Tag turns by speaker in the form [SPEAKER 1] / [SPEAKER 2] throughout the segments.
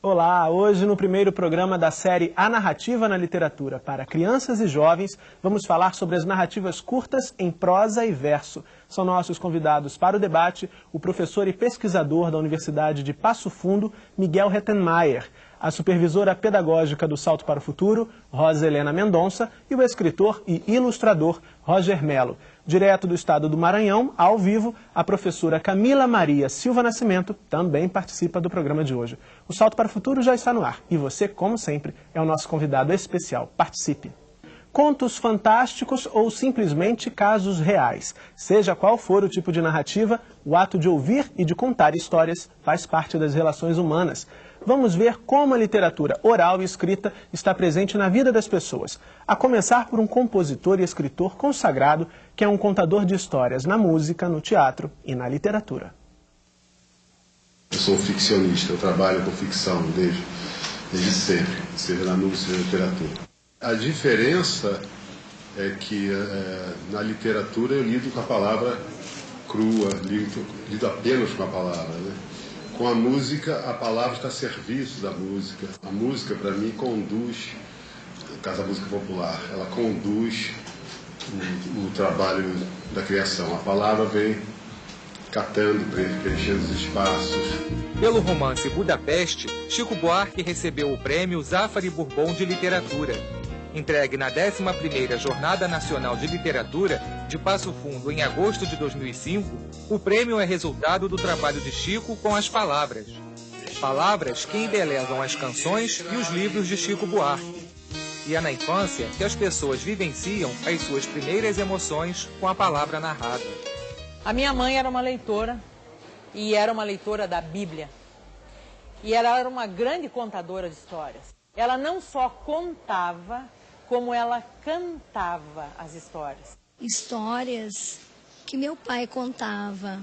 [SPEAKER 1] Olá, hoje no primeiro programa da série A Narrativa na Literatura para Crianças e Jovens, vamos falar sobre as narrativas curtas em prosa e verso. São nossos convidados para o debate o professor e pesquisador da Universidade de Passo Fundo, Miguel Rettenmaier, a supervisora pedagógica do Salto para o Futuro, Rosa Helena Mendonça, e o escritor e ilustrador Roger Mello. Direto do estado do Maranhão, ao vivo, a professora Camila Maria Silva Nascimento também participa do programa de hoje. O Salto para o Futuro já está no ar e você, como sempre, é o nosso convidado especial. Participe! Contos fantásticos ou simplesmente casos reais. Seja qual for o tipo de narrativa, o ato de ouvir e de contar histórias faz parte das relações humanas. Vamos ver como a literatura oral e escrita está presente na vida das pessoas, a começar por um compositor e escritor consagrado que é um contador de histórias na música, no teatro e na literatura.
[SPEAKER 2] Eu sou um ficcionista, eu trabalho com ficção desde sempre, seja na música, seja na literatura. A diferença é que na literatura eu lido com a palavra crua, lido apenas com a palavra, né? Com a música, a palavra está a serviço da música. A música, para mim, conduz, no caso da música popular, ela conduz o trabalho da criação. A palavra vem catando, preenchendo os espaços.
[SPEAKER 3] Pelo romance Budapeste, Chico Buarque recebeu o prêmio Zafari Bourbon de Literatura. Entregue na 11ª Jornada Nacional de Literatura de Passo Fundo em agosto de 2005, o prêmio é resultado do trabalho de Chico com as palavras. Palavras que embelezam as canções e os livros de Chico Buarque. E é na infância que as pessoas vivenciam as suas primeiras emoções com a palavra narrada.
[SPEAKER 4] A minha mãe era uma leitora, e era uma leitora da Bíblia. E ela era uma grande contadora de histórias. Ela não só contava, como ela cantava as histórias.
[SPEAKER 5] Histórias que meu pai contava,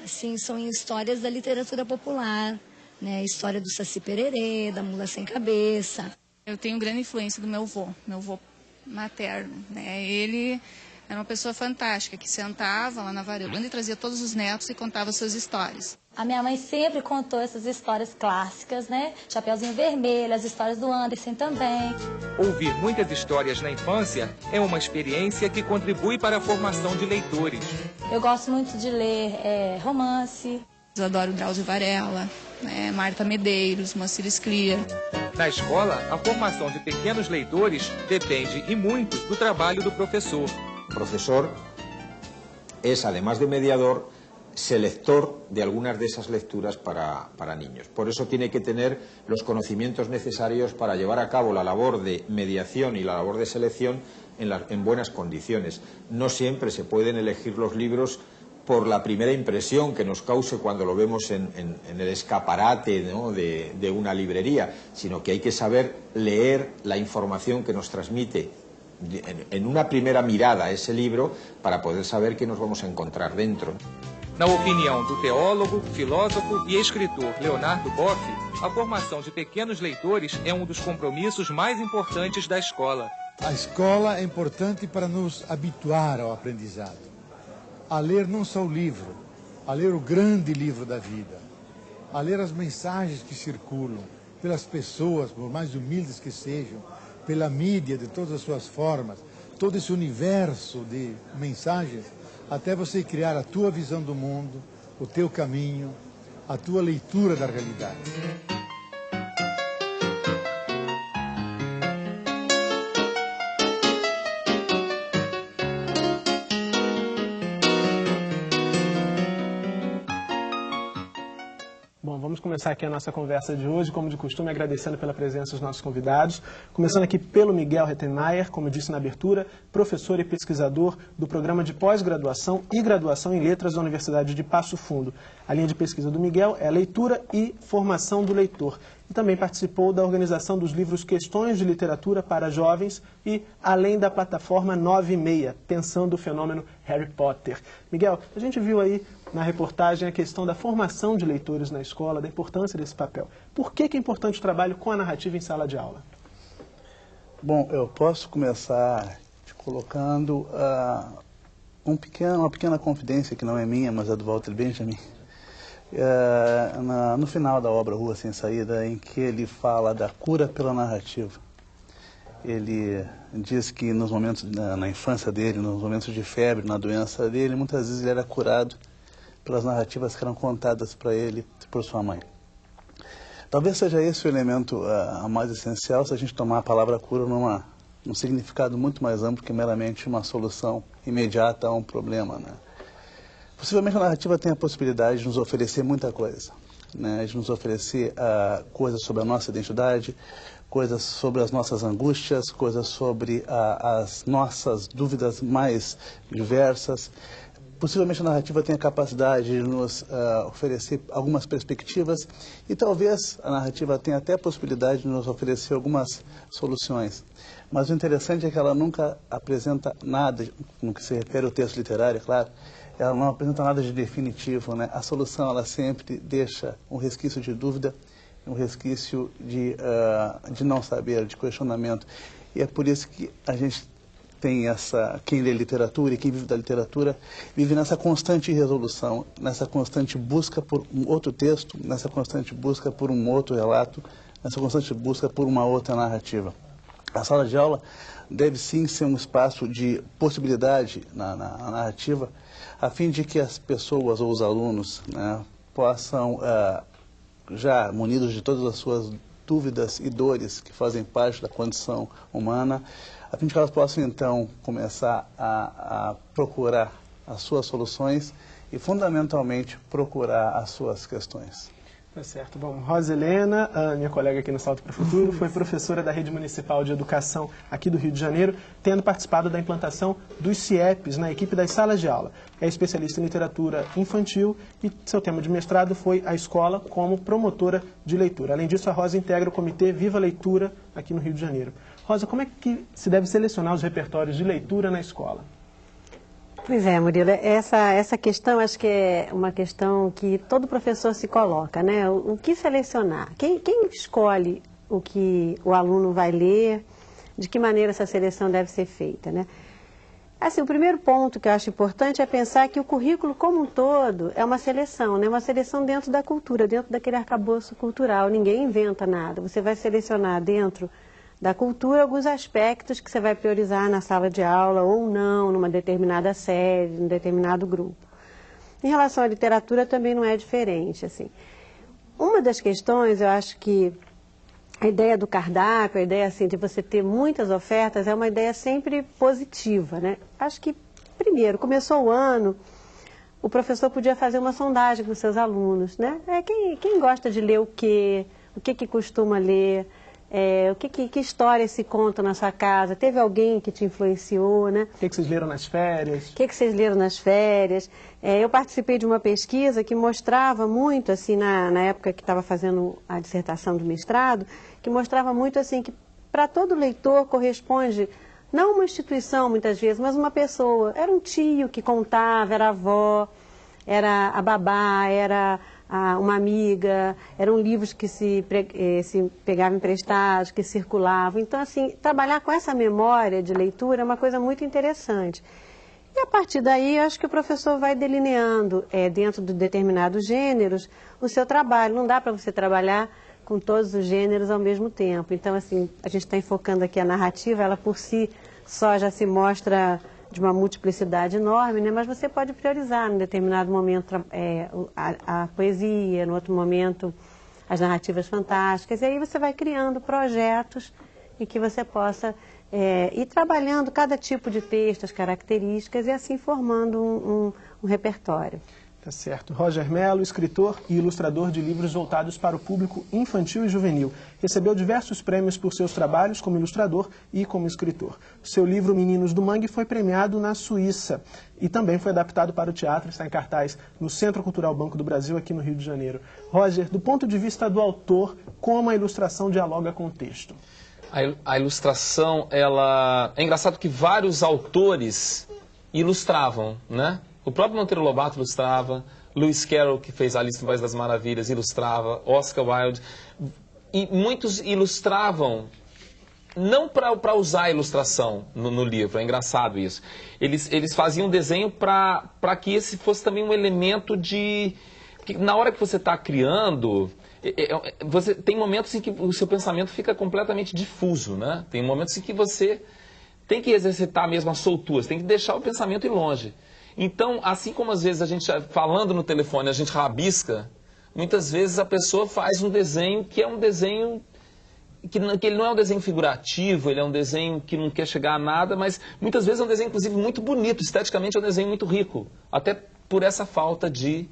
[SPEAKER 5] assim, são histórias da literatura popular, né? A história do Saci Pererê, da Mula Sem Cabeça.
[SPEAKER 6] Eu tenho grande influência do meu avô materno, né? Ele era uma pessoa fantástica, que sentava lá na varanda e trazia todos os netos e contava suas histórias.
[SPEAKER 7] A minha mãe sempre contou essas histórias clássicas, né? Chapeuzinho Vermelho, as histórias do Andersen também.
[SPEAKER 3] Ouvir muitas histórias na infância é uma experiência que contribui para a formação de leitores.
[SPEAKER 7] Eu gosto muito de ler romance.
[SPEAKER 6] Eu adoro Drauzio Varela, né? Marta Medeiros, Moacir Scliar.
[SPEAKER 3] Na escola, a formação de pequenos leitores depende e muito do trabalho do professor.
[SPEAKER 8] El profesor es, además de mediador, selector de algunas de esas lecturas para niños. Por eso tiene que tener los conocimientos necesarios para llevar a cabo la labor de mediación y la labor de selección en buenas condiciones. No siempre se pueden elegir los libros por la primera impresión que nos cause cuando lo vemos en el escaparate, ¿no?, de una librería, sino que hay que saber leer la información que nos transmite en una primera mirada ese libro para poder saber qué nos vamos a encontrar dentro.
[SPEAKER 3] Na opinião do teólogo, filósofo e escritor Leonardo Boff, a formação de pequenos leitores é um dos compromissos mais importantes da escola.
[SPEAKER 9] A escola é importante para nos habituar ao aprendizado, a ler não só o livro, a ler o grande livro da vida, a ler as mensagens que circulam pelas pessoas, por mais humildes que sejam, pela mídia de todas as suas formas, todo esse universo de mensagens, até você criar a tua visão do mundo, o teu caminho, a tua leitura da realidade.
[SPEAKER 1] Bom, vamos começar aqui a nossa conversa de hoje, como de costume, agradecendo pela presença dos nossos convidados. Começando aqui pelo Miguel Rettenmaier, como eu disse na abertura, professor e pesquisador do programa de pós-graduação e graduação em letras da Universidade de Passo Fundo. A linha de pesquisa do Miguel é leitura e formação do leitor. E também participou da organização dos livros Questões de Literatura para Jovens e além da plataforma 9/6, pensando o fenômeno Harry Potter. Miguel, a gente viu aí na reportagem a questão da formação de leitores na escola, da importância desse papel. Por que é importante o trabalho com a narrativa em sala de aula?
[SPEAKER 10] Bom, eu posso começar te colocando uma pequena confidência que não é minha, mas é do Walter Benjamin. no final da obra Rua Sem Saída, em que ele fala da cura pela narrativa. Ele diz que nos momentos, na infância dele, nos momentos de febre, na doença dele, muitas vezes ele era curado pelas narrativas que eram contadas para ele por sua mãe. Talvez seja esse o elemento mais essencial se a gente tomar a palavra cura num significado muito mais amplo que meramente uma solução imediata a um problema, né? Possivelmente a narrativa tem a possibilidade de nos oferecer muita coisa, né? De nos oferecer coisas sobre a nossa identidade, coisas sobre as nossas angústias, coisas sobre as nossas dúvidas mais diversas. Possivelmente a narrativa tem a capacidade de nos oferecer algumas perspectivas e talvez a narrativa tenha até a possibilidade de nos oferecer algumas soluções. Mas o interessante é que ela nunca apresenta nada, no que se refere ao texto literário, claro, ela não apresenta nada de definitivo, né? A solução, ela sempre deixa um resquício de dúvida, um resquício de não saber, de questionamento. E é por isso que a gente tem quem lê literatura e quem vive da literatura, vive nessa constante resolução, nessa constante busca por um outro texto, nessa constante busca por um outro relato, nessa constante busca por uma outra narrativa. A sala de aula deve sim ser um espaço de possibilidade na narrativa, a fim de que as pessoas ou os alunos, né, possam, já munidos de todas as suas dúvidas e dores que fazem parte da condição humana, a fim de que elas possam então começar a procurar as suas soluções e fundamentalmente procurar as suas questões.
[SPEAKER 1] Tá certo. Bom, Rosa Helena, a minha colega aqui no Salto para o Futuro, foi professora da Rede Municipal de Educação aqui do Rio de Janeiro, tendo participado da implantação dos CIEPs na equipe das salas de aula. É especialista em literatura infantil e seu tema de mestrado foi a escola como promotora de leitura. Além disso, a Rosa integra o Comitê Viva Leitura aqui no Rio de Janeiro. Rosa, como é que se deve selecionar os repertórios de leitura na escola?
[SPEAKER 11] Pois é, Murilo, essa questão acho que é uma questão que todo professor se coloca, né? O que selecionar? Quem escolhe o que o aluno vai ler? De que maneira essa seleção deve ser feita, né? Assim, o primeiro ponto que eu acho importante é pensar que o currículo como um todo é uma seleção, né? Uma seleção dentro da cultura, dentro daquele arcabouço cultural. Ninguém inventa nada. Você vai selecionar dentro da cultura alguns aspectos que você vai priorizar na sala de aula ou não, numa determinada série, num determinado grupo. Em relação à literatura também não é diferente, assim. Uma das questões, eu acho que a ideia do cardápio, a ideia assim, de você ter muitas ofertas, é uma ideia sempre positiva, né? Acho que, primeiro, começou o ano, o professor podia fazer uma sondagem com os seus alunos, né? Quem gosta de ler o que costuma ler, que história se conta na sua casa? Teve alguém que te influenciou, né?
[SPEAKER 1] O que vocês leram nas férias?
[SPEAKER 11] O que vocês leram nas férias? Eu participei de uma pesquisa que mostrava muito, assim, na época que estava fazendo a dissertação do mestrado, que mostrava muito, assim, que para todo leitor corresponde, não uma instituição, muitas vezes, mas uma pessoa. Era um tio que contava, era a avó, era a babá, era uma amiga, eram livros que se pegavam emprestados, que circulavam. Então, assim, trabalhar com essa memória de leitura é uma coisa muito interessante. E a partir daí, eu acho que o professor vai delineando, dentro de determinados gêneros, o seu trabalho. Não dá para você trabalhar com todos os gêneros ao mesmo tempo. Então, assim, a gente está enfocando aqui a narrativa, ela por si só já se mostra de uma multiplicidade enorme, né? Mas você pode priorizar, em determinado momento, a poesia, no outro momento, as narrativas fantásticas, e aí você vai criando projetos em que você possa ir trabalhando cada tipo de texto, as características, e assim formando um repertório.
[SPEAKER 1] Tá certo. Roger Mello, escritor e ilustrador de livros voltados para o público infantil e juvenil. Recebeu diversos prêmios por seus trabalhos como ilustrador e como escritor. Seu livro Meninos do Mangue foi premiado na Suíça e também foi adaptado para o teatro, está em cartaz no Centro Cultural Banco do Brasil, aqui no Rio de Janeiro. Roger, do ponto de vista do autor, como a ilustração dialoga com o texto?
[SPEAKER 12] A ilustração, ela... É engraçado que vários autores ilustravam, né? O próprio Monteiro Lobato ilustrava, Lewis Carroll, que fez Alice no País das Maravilhas, ilustrava, Oscar Wilde. E muitos ilustravam, não para usar a ilustração no livro, é engraçado isso. Eles faziam desenho para que esse fosse também um elemento de Porque na hora que você está criando, você tem momentos em que o seu pensamento fica completamente difuso, né? Tem momentos em que você tem que exercitar mesmo a soltura, você tem que deixar o pensamento ir longe. Então, assim como às vezes a gente, falando no telefone, a gente rabisca, muitas vezes a pessoa faz um desenho que é um desenho que ele não é um desenho figurativo, ele é um desenho que não quer chegar a nada, mas muitas vezes é um desenho, inclusive, muito bonito, esteticamente é um desenho muito rico, até por essa falta de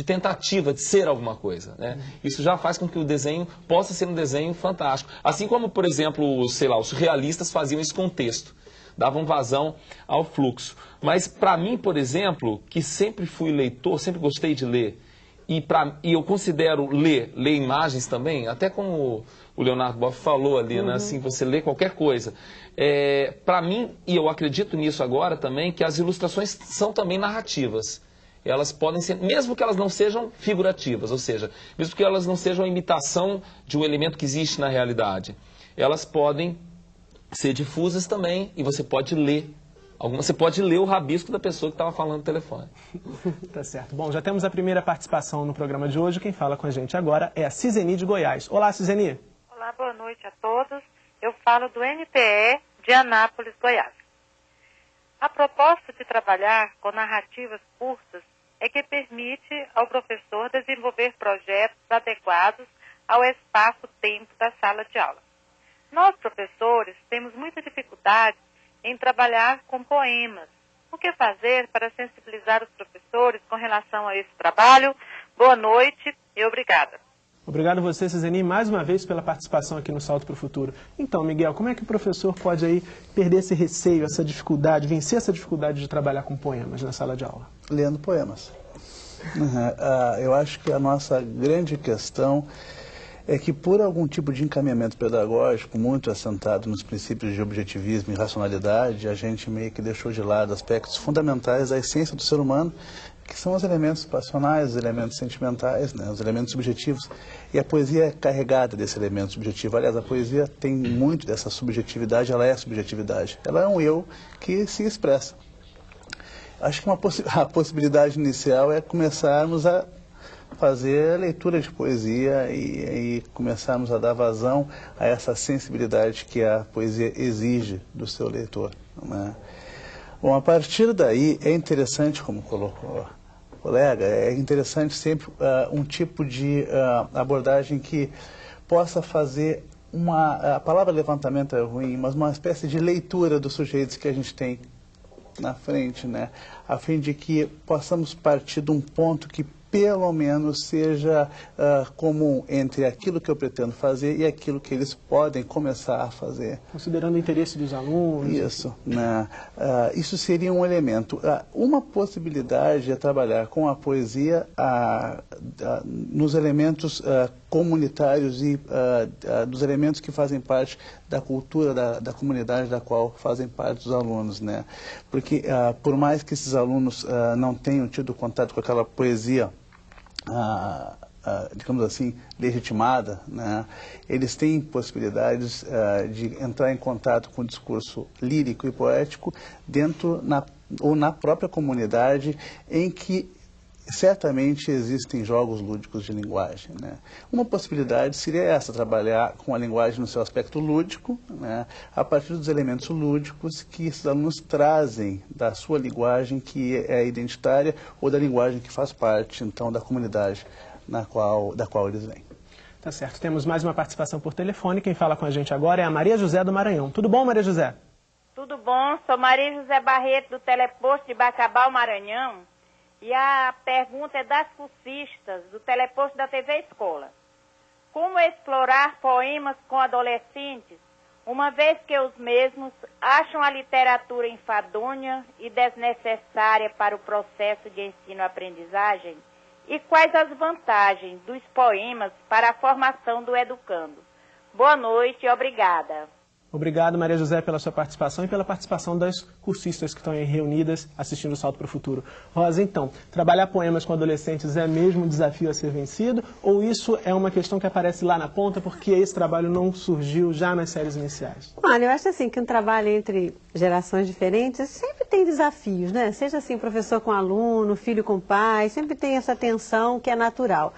[SPEAKER 12] tentativa de ser alguma coisa, né? Isso já faz com que o desenho possa ser um desenho fantástico. Assim como, por exemplo, sei lá, os surrealistas faziam isso com o texto, davam vazão ao fluxo. Mas para mim, por exemplo, que sempre fui leitor, sempre gostei de ler, e eu considero ler imagens também, até como o Leonardo Boff falou ali, né? Assim, você lê qualquer coisa. Para mim, e eu acredito nisso agora também, que as ilustrações são também narrativas. Elas podem ser, mesmo que elas não sejam figurativas, ou seja, mesmo que elas não sejam a imitação de um elemento que existe na realidade, elas podem ser difusas também e você pode ler. Você pode ler o rabisco da pessoa que estava falando no telefone.
[SPEAKER 1] Tá certo. Bom, já temos a primeira participação no programa de hoje. Quem fala com a gente agora é a Ciseni de Goiás. Olá, Ciseni.
[SPEAKER 13] Olá, boa noite a todos. Eu falo do NPE de Anápolis, Goiás. A proposta de trabalhar com narrativas curtas é que permite ao professor desenvolver projetos adequados ao espaço-tempo da sala de aula. Nós, professores, temos muita dificuldade em trabalhar com poemas. O que fazer para sensibilizar os professores com relação a esse trabalho? Boa noite e obrigada.
[SPEAKER 1] Obrigado a você, Ciseni, mais uma vez pela participação aqui no Salto para o Futuro. Então, Miguel, como é que o professor pode aí perder esse receio, essa dificuldade, vencer essa dificuldade de trabalhar com poemas na sala de aula?
[SPEAKER 10] Lendo poemas. Eu acho que a nossa grande questão é que por algum tipo de encaminhamento pedagógico muito assentado nos princípios de objetivismo e racionalidade, a gente meio que deixou de lado aspectos fundamentais da essência do ser humano, que são os elementos passionais, os elementos sentimentais, né, os elementos subjetivos. E a poesia é carregada desse elemento subjetivo. Aliás, a poesia tem muito dessa subjetividade, ela é subjetividade. Ela é um eu que se expressa. Acho que a possibilidade inicial é começarmos a fazer leitura de poesia e começarmos a dar vazão a essa sensibilidade que a poesia exige do seu leitor, né? Bom, a partir daí é interessante, como colocou o colega, é interessante sempre um tipo de abordagem que possa fazer a palavra levantamento é ruim, mas uma espécie de leitura dos sujeitos que a gente tem na frente, né? A fim de que possamos partir de um ponto que pelo menos seja comum entre aquilo que eu pretendo fazer e aquilo que eles podem começar a fazer.
[SPEAKER 1] Considerando o interesse dos alunos.
[SPEAKER 10] Isso, né? Isso seria um elemento. Uma possibilidade é trabalhar com a poesia nos elementos comunitários e dos elementos que fazem parte da cultura da comunidade da qual fazem parte os alunos, né? Porque por mais que esses alunos não tenham tido contato com aquela poesia digamos assim, legitimada, né? Eles têm possibilidades de entrar em contato com o discurso lírico e poético dentro ou na própria comunidade em que certamente existem jogos lúdicos de linguagem, né? Uma possibilidade seria essa, trabalhar com a linguagem no seu aspecto lúdico, né? A partir dos elementos lúdicos que esses alunos trazem da sua linguagem que é identitária ou da linguagem que faz parte, então, da comunidade da qual eles vêm.
[SPEAKER 1] Tá certo. Temos mais uma participação por telefone. Quem fala com a gente agora é a Maria José do Maranhão. Tudo bom, Maria José?
[SPEAKER 14] Tudo bom. Sou Maria José Barreto, do Teleposto de Bacabal, Maranhão. E a pergunta é das cursistas do Teleposto da TV Escola. Como explorar poemas com adolescentes, uma vez que os mesmos acham a literatura enfadonha e desnecessária para o processo de ensino-aprendizagem? E quais as vantagens dos poemas para a formação do educando? Boa noite e obrigada.
[SPEAKER 1] Obrigado, Maria José, pela sua participação e pela participação das cursistas que estão aí reunidas assistindo o Salto para o Futuro. Rosa, então, trabalhar poemas com adolescentes é mesmo um desafio a ser vencido ou isso é uma questão que aparece lá na ponta porque esse trabalho não surgiu já nas séries iniciais?
[SPEAKER 11] Olha, eu acho assim que um trabalho entre gerações diferentes sempre tem desafios, né? Seja assim, professor com aluno, filho com pai, sempre tem essa tensão que é natural.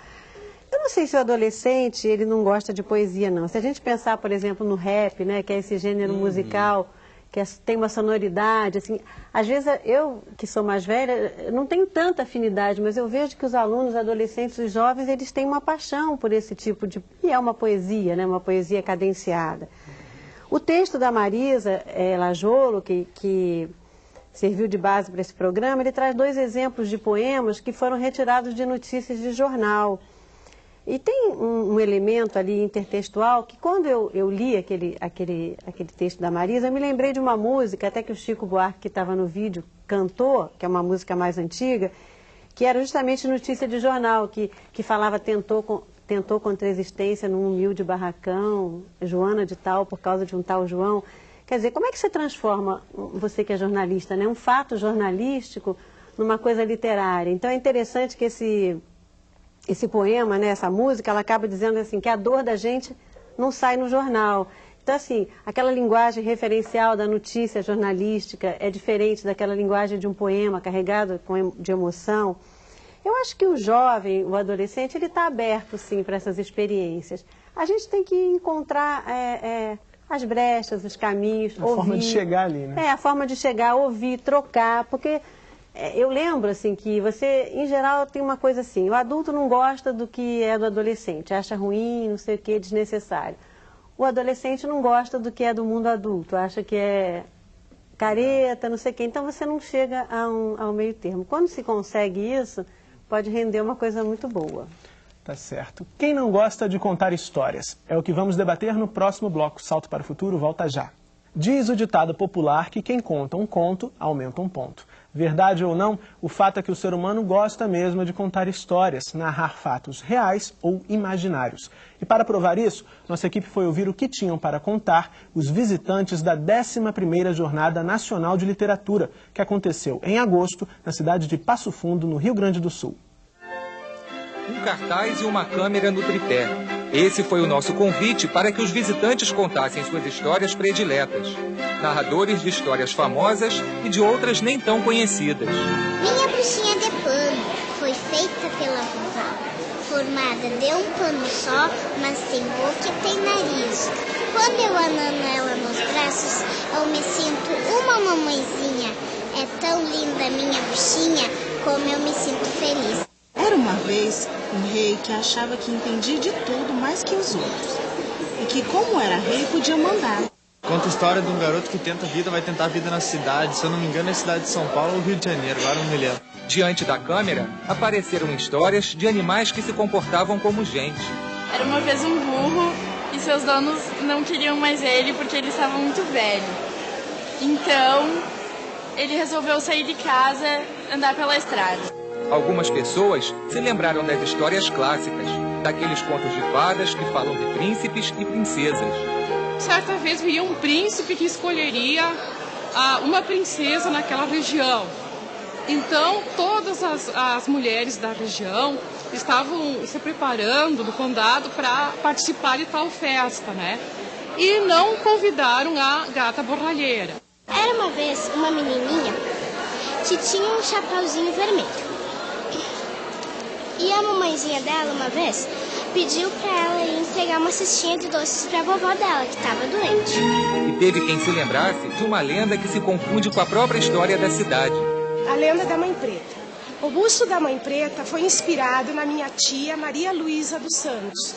[SPEAKER 11] Eu não sei se o adolescente, ele não gosta de poesia, não. Se a gente pensar, por exemplo, no rap, né, que é esse gênero musical, que tem uma sonoridade, assim, às vezes eu, que sou mais velha, não tenho tanta afinidade, mas eu vejo que os alunos, adolescentes e jovens, eles têm uma paixão por esse tipo de... E é uma poesia, né, uma poesia cadenciada. O texto da Marisa Lajolo, que serviu de base para esse programa, ele traz 2 exemplos de poemas que foram retirados de notícias de jornal. E tem um elemento ali intertextual que quando eu li aquele texto da Marisa, eu me lembrei de uma música, até que o Chico Buarque, que estava no vídeo, cantou, que é uma música mais antiga, que era justamente notícia de jornal, que falava tentou contra a existência num humilde barracão, Joana de tal, por causa de um tal João. Quer dizer, como é que você transforma, você que é jornalista, né, um fato jornalístico numa coisa literária? Então é interessante que esse poema, né, essa música, ela acaba dizendo assim, que a dor da gente não sai no jornal. Então, assim, aquela linguagem referencial da notícia jornalística é diferente daquela linguagem de um poema carregado de emoção. Eu acho que o jovem, o adolescente, ele está aberto, sim, para essas experiências. A gente tem que encontrar as brechas, os caminhos, ouvir. A forma de chegar ali, né? A forma de chegar, ouvir, trocar, porque... Eu lembro, assim, que você, em geral, tem uma coisa assim, o adulto não gosta do que é do adolescente, acha ruim, não sei o que, desnecessário. O adolescente não gosta do que é do mundo adulto, acha que é careta, não sei o que, então você não chega ao meio termo. Quando se consegue isso, pode render uma coisa muito boa.
[SPEAKER 1] Tá certo. Quem não gosta de contar histórias? É o que vamos debater no próximo bloco. Salto para o Futuro volta já. Diz o ditado popular que quem conta um conto, aumenta um ponto. Verdade ou não, o fato é que o ser humano gosta mesmo de contar histórias, narrar fatos reais ou imaginários. E para provar isso, nossa equipe foi ouvir o que tinham para contar os visitantes da 11ª Jornada Nacional de Literatura, que aconteceu em agosto, na cidade de Passo Fundo, no Rio Grande do Sul.
[SPEAKER 3] Um cartaz e uma câmera no tripé. Esse foi o nosso convite para que os visitantes contassem suas histórias prediletas. Narradores de histórias famosas e de outras nem tão conhecidas.
[SPEAKER 15] Minha bruxinha de pano foi feita pela vovó, formada de um pano só, mas tem boca e tem nariz. Quando eu anano ela nos braços, eu me sinto uma mamãezinha. É tão linda minha bruxinha, como eu me sinto feliz.
[SPEAKER 16] Era uma vez um rei que achava que entendia de tudo mais que os outros. E que, como era rei, podia mandar.
[SPEAKER 17] Conta a história de um garoto que tenta a vida, vai tentar a vida na cidade. Se eu não me engano, é a cidade de São Paulo ou Rio de Janeiro, agora não me lembro.
[SPEAKER 3] Diante da câmera, apareceram histórias de animais que se comportavam como gente.
[SPEAKER 18] Era uma vez um burro e seus donos não queriam mais ele porque ele estava muito velho. Então, ele resolveu sair de casa e andar pela estrada.
[SPEAKER 3] Algumas pessoas se lembraram das histórias clássicas, daqueles contos de fadas que falam de príncipes e princesas.
[SPEAKER 19] Certa vez via um príncipe que escolheria uma princesa naquela região. Então, todas as mulheres da região estavam se preparando no condado para participar de tal festa, né? E não convidaram a gata borralheira.
[SPEAKER 15] Era uma vez uma menininha que tinha um chapéuzinho vermelho. E a mamãezinha dela, uma vez, pediu para ela ir entregar uma cestinha de doces para a vovó dela, que estava doente.
[SPEAKER 3] E teve quem se lembrasse de uma lenda que se confunde com a própria história da cidade.
[SPEAKER 20] A lenda da Mãe Preta. O busto da Mãe Preta foi inspirado na minha tia Maria Luísa dos Santos.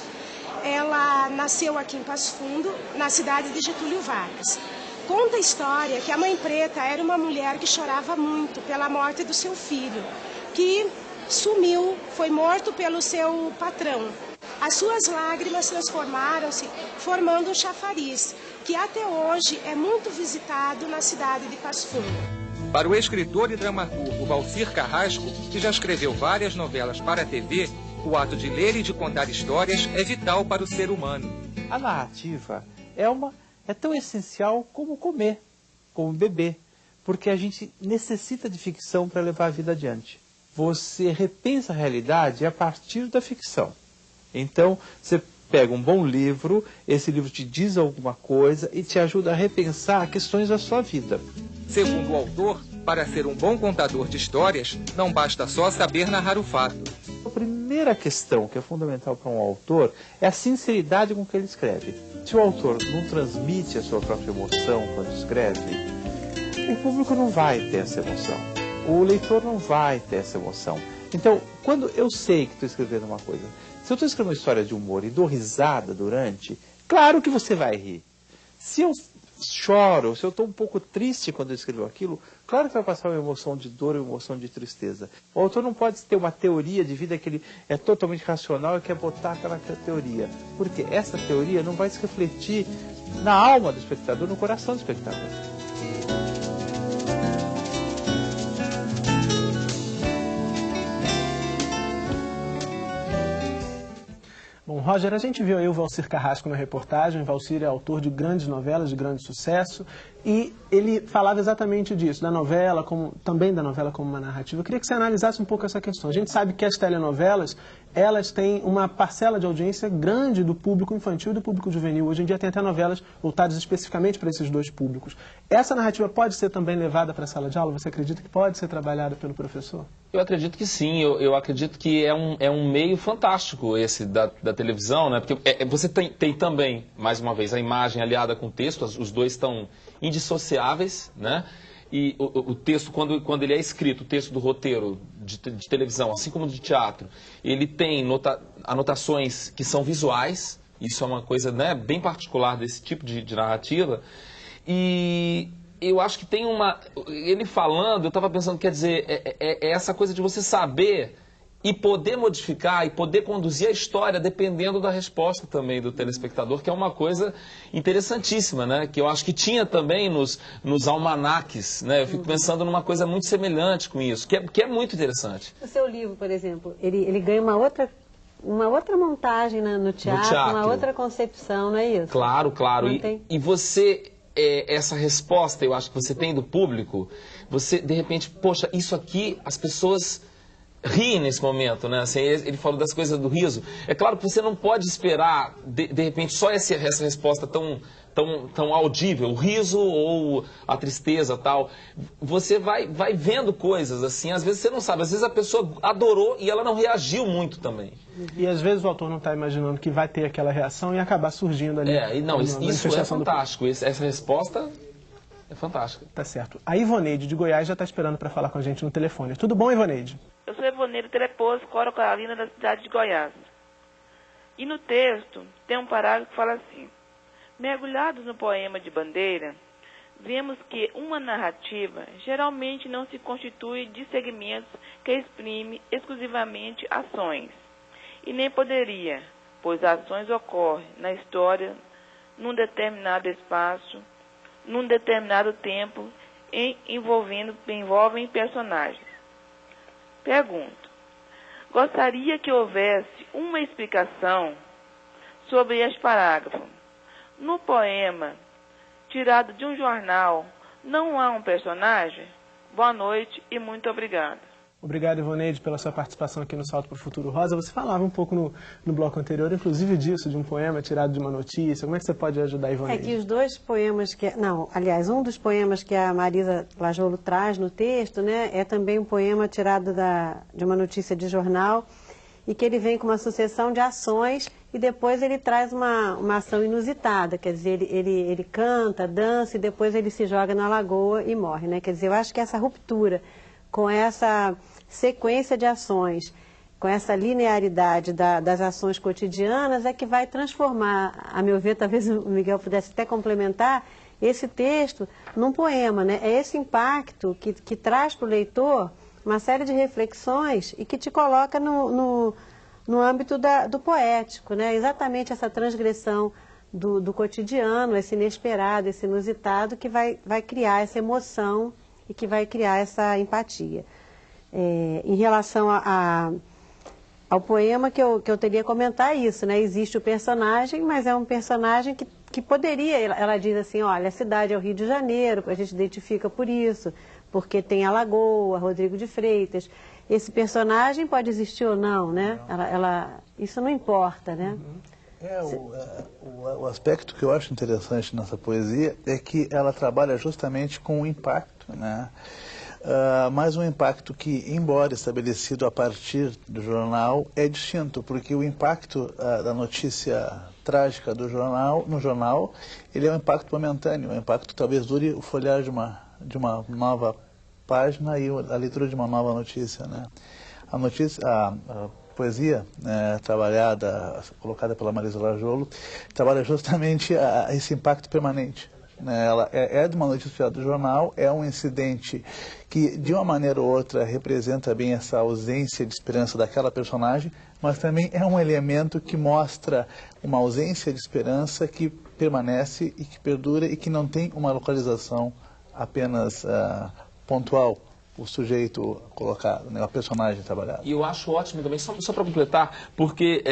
[SPEAKER 20] Ela nasceu aqui em Passo Fundo, na cidade de Getúlio Vargas. Conta a história que a Mãe Preta era uma mulher que chorava muito pela morte do seu filho, que sumiu, foi morto pelo seu patrão. As suas lágrimas transformaram-se, formando um chafariz, que até hoje é muito visitado na cidade de Passo Fundo.
[SPEAKER 3] Para o escritor e dramaturgo Valcir Carrasco, que já escreveu várias novelas para a TV, o ato de ler e de contar histórias é vital para o ser humano.
[SPEAKER 21] A narrativa é uma é tão essencial como comer, como beber, porque a gente necessita de ficção para levar a vida adiante. Você repensa a realidade a partir da ficção. Então, você pega um bom livro, esse livro te diz alguma coisa e te ajuda a repensar questões da sua vida.
[SPEAKER 3] Segundo o autor, para ser um bom contador de histórias, não basta só saber narrar o fato.
[SPEAKER 21] A primeira questão que é fundamental para um autor é a sinceridade com que ele escreve. Se o autor não transmite a sua própria emoção quando escreve, o público não vai ter essa emoção. O leitor não vai ter essa emoção. Então, quando eu sei que estou escrevendo uma coisa, se eu estou escrevendo uma história de humor e dou risada durante, claro que você vai rir. Se eu choro, se eu estou um pouco triste quando eu escrevo aquilo, claro que vai passar uma emoção de dor e uma emoção de tristeza. O autor não pode ter uma teoria de vida que ele é totalmente racional e quer botar aquela teoria, porque essa teoria não vai se refletir na alma do espectador, no coração do espectador.
[SPEAKER 1] Bom, Roger, a gente viu aí o Valcir Carrasco na reportagem. Valcir é autor de grandes novelas de grande sucesso e ele falava exatamente disso, da novela, também da novela como uma narrativa. Eu queria que você analisasse um pouco essa questão. A gente sabe que as telenovelas, elas têm uma parcela de audiência grande do público infantil e do público juvenil. Hoje em dia tem até novelas voltadas especificamente para esses dois públicos. Essa narrativa pode ser também levada para a sala de aula? Você acredita que pode ser trabalhada pelo professor?
[SPEAKER 12] Eu acredito que sim, eu acredito que é um meio fantástico esse da televisão, né? Porque você tem também, mais uma vez, a imagem aliada com o texto, os dois estão indissociáveis, né? E o texto, quando ele é escrito, o texto do roteiro de televisão, assim como de teatro, ele tem anotações que são visuais, isso é uma coisa, né, bem particular desse tipo de narrativa, e eu acho que tem ele falando, eu estava pensando, quer dizer, é essa coisa de você saber e poder modificar e poder conduzir a história dependendo da resposta também do telespectador, que é uma coisa interessantíssima, né? Que eu acho que tinha também nos almanaques, né? Eu fico pensando numa coisa muito semelhante com isso, que é muito interessante.
[SPEAKER 11] O seu livro, por exemplo, ele ganha uma outra montagem no teatro, uma outra concepção, não é isso?
[SPEAKER 12] Claro, claro. E você... essa resposta, eu acho que você tem do público, você, de repente, poxa, isso aqui, as pessoas riem nesse momento, né? Assim, ele falou das coisas do riso. É claro que você não pode esperar, de repente, só essa resposta tão audível, o riso ou a tristeza tal. Você vai vendo coisas, assim, às vezes você não sabe, às vezes a pessoa adorou e ela não reagiu muito também.
[SPEAKER 1] E às vezes o autor não está imaginando que vai ter aquela reação e acabar surgindo ali.
[SPEAKER 12] Isso é fantástico, essa resposta é fantástica.
[SPEAKER 1] Tá certo. A Ivoneide de Goiás já está esperando para falar com a gente no telefone. Tudo bom, Ivoneide?
[SPEAKER 22] Eu sou Ivoneide Teleposo, Coro Carolina, da cidade de Goiás. E no texto tem um parágrafo que fala assim: mergulhados no poema de Bandeira, vemos que uma narrativa geralmente não se constitui de segmentos que exprime exclusivamente ações, e nem poderia, pois ações ocorrem na história num determinado espaço, num determinado tempo, envolvem personagens. Pergunto: gostaria que houvesse uma explicação sobre este parágrafo. No poema, tirado de um jornal, não há um personagem? Boa noite e muito obrigada.
[SPEAKER 1] Obrigado, Ivoneide, pela sua participação aqui no Salto para o Futuro Rosa. Você falava um pouco no bloco anterior, inclusive disso, de um poema tirado de uma notícia. Como é que você pode ajudar, Ivoneide?
[SPEAKER 11] É que os dois poemas um dos poemas que a Marisa Lajolo traz no texto, né, é também um poema tirado de uma notícia de jornal, e que ele vem com uma sucessão de ações e depois ele traz uma ação inusitada, quer dizer, ele canta, dança e depois ele se joga na lagoa e morre, né? Quer dizer, eu acho que essa ruptura com essa sequência de ações, com essa linearidade das ações cotidianas é que vai transformar, a meu ver, talvez o Miguel pudesse até complementar, esse texto num poema, né? É esse impacto que traz para o leitor uma série de reflexões e que te coloca no âmbito do poético, né? Exatamente essa transgressão do cotidiano, esse inesperado, esse inusitado, que vai criar essa emoção e que vai criar essa empatia. Em relação ao poema que eu teria que comentar isso, né? Existe o personagem, mas é um personagem que poderia, ela diz assim, olha, a cidade é o Rio de Janeiro, a gente identifica por isso, porque tem a Lagoa, Rodrigo de Freitas. Esse personagem pode existir ou não, né? Isso não importa, né?
[SPEAKER 10] O aspecto que eu acho interessante nessa poesia é que ela trabalha justamente com o impacto, né? Mas um impacto que, embora estabelecido a partir do jornal, é distinto, porque o impacto da notícia trágica no jornal, ele é um impacto momentâneo, um impacto que talvez dure o folhear de uma nova página e a leitura de uma nova notícia, né? A poesia colocada pela Marisa Lajolo, trabalha justamente esse impacto permanente. Ela é de uma notícia do jornal, é um incidente que, de uma maneira ou outra, representa bem essa ausência de esperança daquela personagem, mas também é um elemento que mostra uma ausência de esperança que permanece e que perdura e que não tem uma localização apenas pontual. O sujeito colocado, né, a personagem trabalhada.
[SPEAKER 12] E eu acho ótimo também, só para completar, porque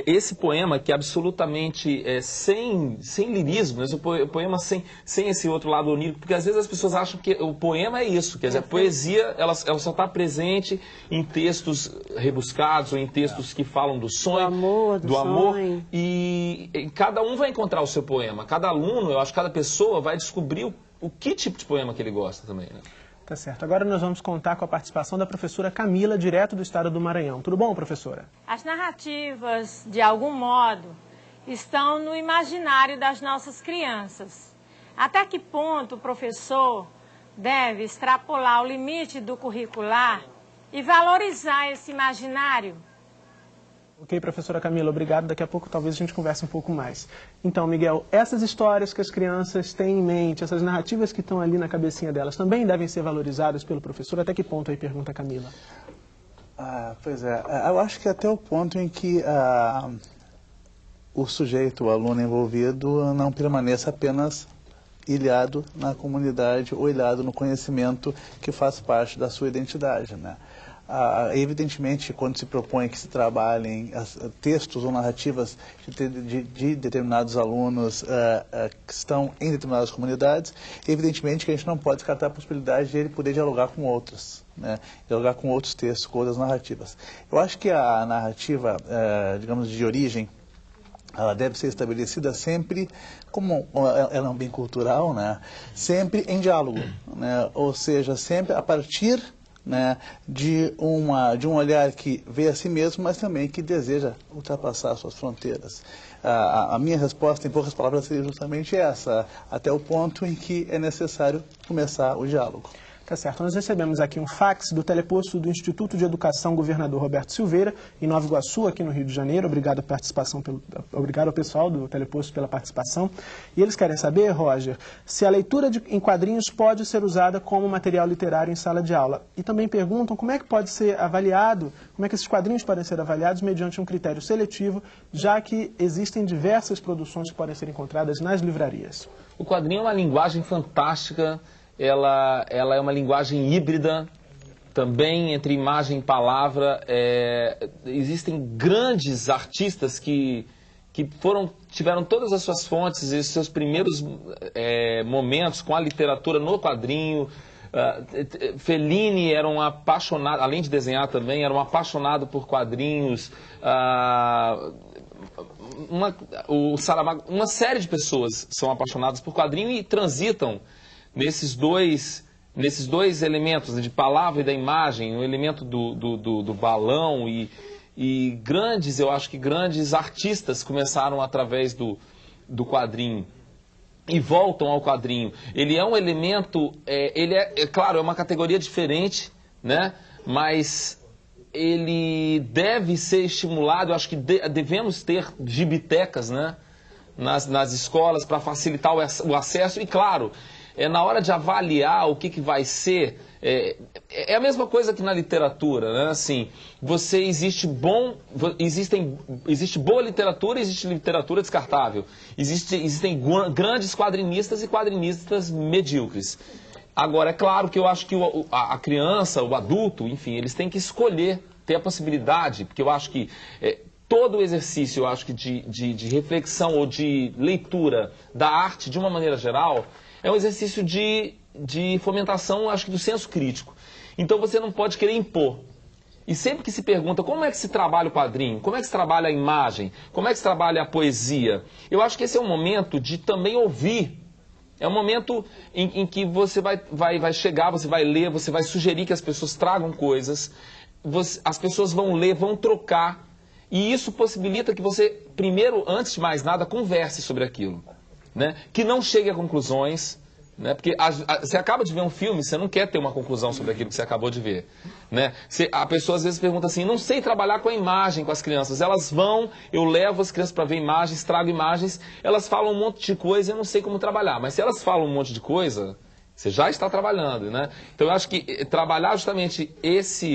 [SPEAKER 12] esse poema que é absolutamente sem lirismo, né, o poema sem esse outro lado onírico, porque às vezes as pessoas acham que o poema é isso, quer dizer, a poesia ela só está presente em textos rebuscados ou em textos que falam do sonho, do amor, e cada um vai encontrar o seu poema, cada aluno, eu acho que cada pessoa vai descobrir o que tipo de poema que ele gosta também, né?
[SPEAKER 1] Tá certo. Agora nós vamos contar com a participação da professora Camila, direto do estado do Maranhão. Tudo bom, professora?
[SPEAKER 2] As narrativas, de algum modo, estão no imaginário das nossas crianças. Até que ponto o professor deve extrapolar o limite do curricular e valorizar esse imaginário?
[SPEAKER 1] Ok, professora Camila, obrigado. Daqui a pouco talvez a gente converse um pouco mais. Então, Miguel, essas histórias que as crianças têm em mente, essas narrativas que estão ali na cabecinha delas, também devem ser valorizadas pelo professor? Até que ponto aí, pergunta a Camila?
[SPEAKER 10] Pois é, eu acho que até o ponto em que o sujeito, o aluno envolvido, não permaneça apenas ilhado na comunidade ou ilhado no conhecimento que faz parte da sua identidade, né? Evidentemente, quando se propõe que se trabalhem textos ou narrativas de determinados alunos que estão em determinadas comunidades, evidentemente que a gente não pode descartar a possibilidade de ele poder dialogar com outros, né? Dialogar com outros textos, com outras narrativas. Eu acho que a narrativa, digamos, de origem, ela deve ser estabelecida sempre, como ela é um bem cultural, né? Sempre em diálogo, né? Ou seja, sempre a partir, né, de um olhar que vê a si mesmo, mas também que deseja ultrapassar suas fronteiras. A minha resposta, em poucas palavras, seria justamente essa, até o ponto em que é necessário começar o diálogo.
[SPEAKER 1] Tá certo. Nós recebemos aqui um fax do teleposto do Instituto de Educação Governador Roberto Silveira, em Nova Iguaçu, aqui no Rio de Janeiro. Obrigado ao pessoal do teleposto pela participação. E eles querem saber, Roger, se a leitura em quadrinhos pode ser usada como material literário em sala de aula. E também perguntam como é que pode ser avaliado, como é que esses quadrinhos podem ser avaliados mediante um critério seletivo, já que existem diversas produções que podem ser encontradas nas livrarias.
[SPEAKER 12] O quadrinho é uma linguagem fantástica. Ela é uma linguagem híbrida, também entre imagem e palavra. Existem grandes artistas que tiveram todas as suas fontes e seus primeiros momentos com a literatura no quadrinho. Fellini era um apaixonado, além de desenhar também, era um apaixonado por quadrinhos. O Saramago, uma série de pessoas são apaixonadas por quadrinho e transitam nesses dois elementos, de palavra e da imagem, o elemento do balão e grandes, eu acho que grandes artistas começaram através do quadrinho e voltam ao quadrinho. Ele é um elemento, claro, é uma categoria diferente, né? Mas ele deve ser estimulado. Eu acho que devemos ter gibitecas, né? nas escolas para facilitar o acesso e, claro, na hora de avaliar o que vai ser, é a mesma coisa que na literatura, né? Assim, existe boa literatura e existe literatura descartável. Existem grandes quadrinistas e quadrinistas medíocres. Agora, é claro que eu acho que a criança, o adulto, enfim, eles têm que escolher ter a possibilidade, porque eu acho que todo o exercício, eu acho que de reflexão ou de leitura da arte, de uma maneira geral, é um exercício de fomentação, acho que do senso crítico. Então você não pode querer impor. E sempre que se pergunta como é que se trabalha o quadrinho, como é que se trabalha a imagem, como é que se trabalha a poesia, eu acho que esse é um momento de também ouvir. É um momento em que você vai chegar, você vai ler, você vai sugerir que as pessoas tragam coisas, as pessoas vão ler, vão trocar. E isso possibilita que você, primeiro, antes de mais nada, converse sobre aquilo. Né? Que não chegue a conclusões, né? Porque você acaba de ver um filme, você não quer ter uma conclusão sobre aquilo que você acabou de ver. Né? A pessoa às vezes pergunta assim, não sei trabalhar com a imagem com as crianças. Elas vão, eu levo as crianças para ver imagens, trago imagens, elas falam um monte de coisa e eu não sei como trabalhar. Mas se elas falam um monte de coisa, você já está trabalhando. Né? Então eu acho que trabalhar justamente